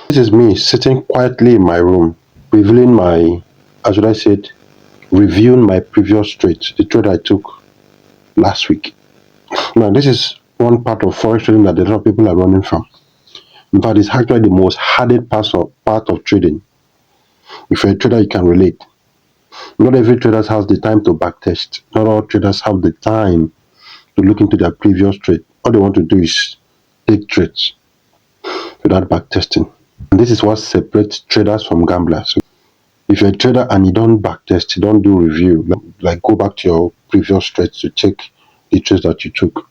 This is me sitting quietly in my room, revealing my, as should I say it, reviewing my previous trades, the trade I took last week. Now, this is one part of forex trading that a lot of people are running from. In fact, it's actually the most hardest part of trading. If you're a trader, you can relate. Not every trader has the time to backtest. Not all traders have the time to look into their previous trade. All they want to do is take trades without backtesting. And this is what separates traders from gamblers. So if you're a trader and you don't backtest, you don't do review, like go back to your previous trades to check the trades that you took,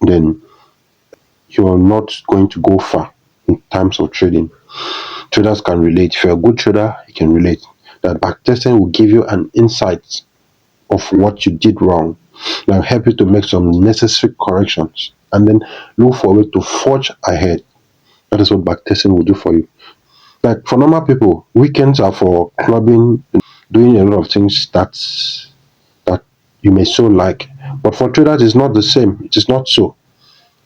then you're not going to go far in terms of trading. Traders can relate. If you're a good trader, you can relate. That backtesting will give you an insight of what you did wrong. Now help you to make some necessary corrections and then look for a way to forge ahead. That is what backtesting will do for you. Like for normal people, weekends are for clubbing, doing a lot of things that you may so like. But for traders, it's not the same. It is not so.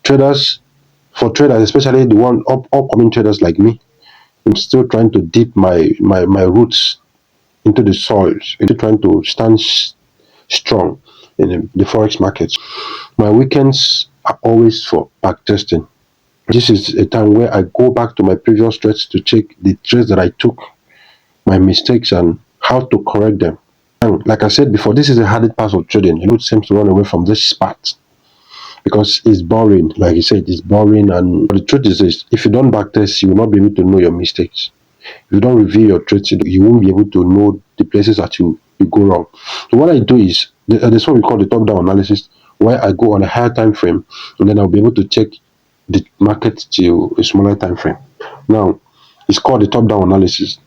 Traders, for traders, especially the upcoming traders like me, I'm still trying to dip my roots into the soils, into trying to stand strong in the forex markets. My weekends are always for backtesting. This is a time where I go back to my previous trades to check the trades that I took, my mistakes, and how to correct them. And like I said before, this is the hardest part of trading. It seems to run away from this part because it's boring. Like you said, it's boring. And the truth is this: if you don't backtest, you will not be able to know your mistakes. If you don't review your trades, you won't be able to know the places that you go wrong. So what I do is this what we call the top-down analysis, where I go on a higher time frame, and then I'll be able to check the market to a smaller time frame. Now, it's called the top-down analysis.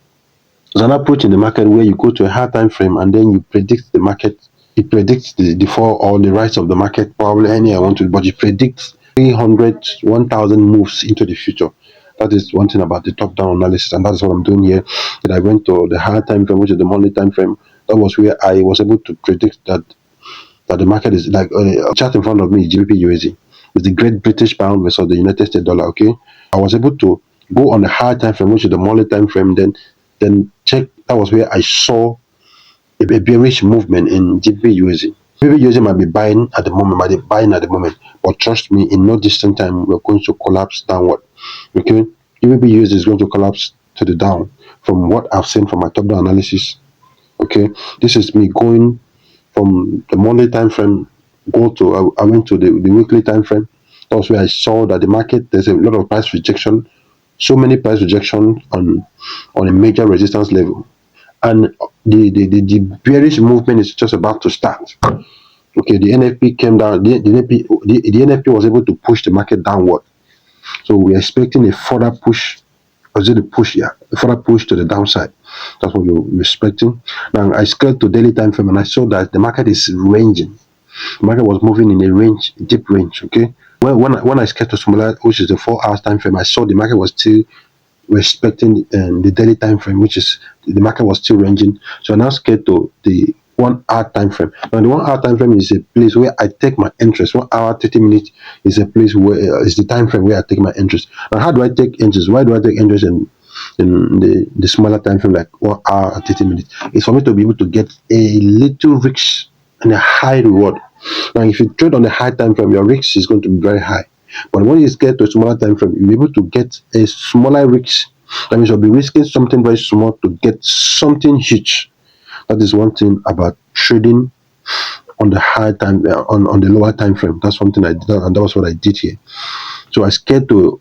There's an approach in the market where you go to a higher time frame and then you predict the market. It predicts the fall or the rise of the market, probably any I want to, but it predicts 300, 1,000 moves into the future. That is one thing about the top-down analysis, and that's what I'm doing here. That I went to the higher time frame, which is the monthly time frame. That was where I was able to predict that the market is like a chart in front of me is GBP USD. It's the Great British Pound versus the United States dollar. Okay, I was able to go on the higher time frame, which is the monthly time frame, then check. That was where I saw a bearish movement in GBP USD. GBP USD might be buying at the moment, but trust me, in no distant time, we're going to collapse downward. Okay, GBP USD is going to collapse to the down from what I've seen from my top-down analysis. Okay, this is me going from the monthly time frame. I went to the weekly time frame. That's where I saw that the market, there's a lot of price rejection, so many price rejection on a major resistance level, and the bearish movement is just about to start. Okay, the NFP came down. The NFP was able to push the market downward. So we're expecting a further push. Was it a push? Yeah, a further push to the downside. That's what we're expecting. Now I scaled to daily time frame and I saw that the market is ranging. The market was moving in a range, deep range. Okay. When I scaled to smaller, which is the 4 hours time frame, I saw the market was still respecting the daily time frame, which is the market was still ranging. So I now scaled to the 1 hour time frame. Now the 1 hour time frame is a place where I take my interest. 1 hour 30 minutes is a place where is the time frame where I take my interest. Now how do I take interest? Why do I take interest in the smaller time frame like 1 hour and 30 minutes? It's for me to be able to get a little risk and a high reward. Now if you trade on the high time frame, your risk is going to be very high. But when you get to a smaller time frame, you'll be able to get a smaller risk. That means you'll be risking something very small to get something huge. That is one thing about trading on the high time on the lower time frame. That's something I did, and that was what I did here. So I scaled to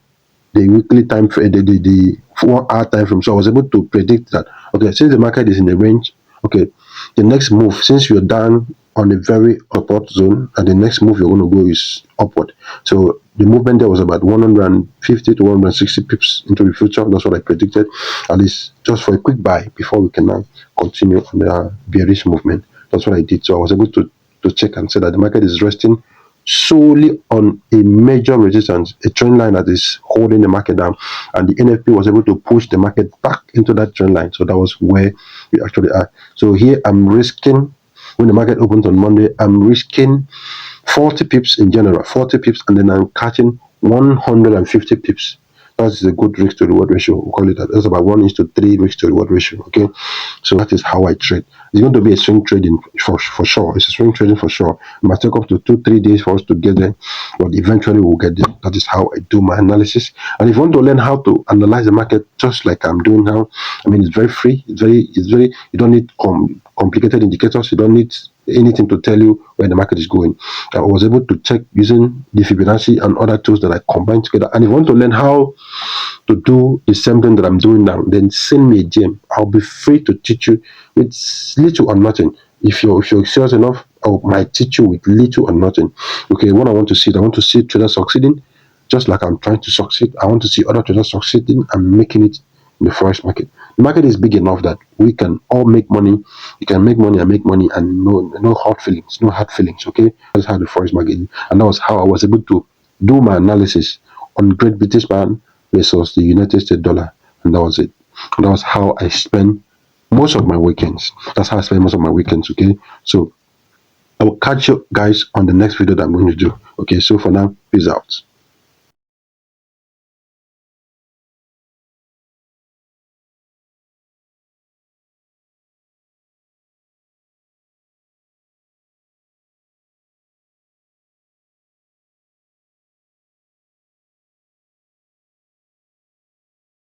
the weekly time frame, the 1 hour time frame. So I was able to predict that okay, since the market is in the range, okay, the next move, since you're down on a very upward zone, and the next move you're going to go is upward. So the movement there was about 150 to 160 pips into the future. That's what I predicted, at least just for a quick buy before we can now continue on the bearish movement. That's what I did. So I was able to check and say that the market is resting solely on a major resistance, a trend line that is holding the market down, and the NFP was able to push the market back into that trend line. So that was where we actually are. So here I'm risking, when the market opens on Monday, I'm risking 40 pips in general, 40 pips, and then I'm catching 150 pips. first is a good risk to reward ratio. We call it that. That's about 1:3 risk to reward ratio. Okay, so that is how I trade. It's going to be a swing trading for sure. It's a swing trading for sure. It might take up to 2-3 days for us to get there, but eventually we'll get there. That is how I do my analysis. And if you want to learn how to analyze the market just like I'm doing now, I mean, it's very free. It's very. You don't need complicated indicators. You don't need anything to tell you where the market is going. I was able to check using the Fibonacci and other tools that I combined together. And if you want to learn how to do the same thing that I'm doing now, then send me a DM. I'll be free to teach you with little or nothing. If you're serious enough, I might teach you with little or nothing. Okay, what I want to see traders succeeding, just like I'm trying to succeed. I want to see other traders succeeding and making it in the forex market. The market is big enough that we can all make money. You can make money and make money, and no hard feelings, no hard feelings. Okay, that's how the forex market is. And that was how I was able to do my analysis on Great British Pound versus the United States dollar, and that was it. And that was how I spend most of my weekends. That's how I spend most of my weekends. Okay, so I will catch you guys on the next video that I'm going to do. Okay, so for now, peace out.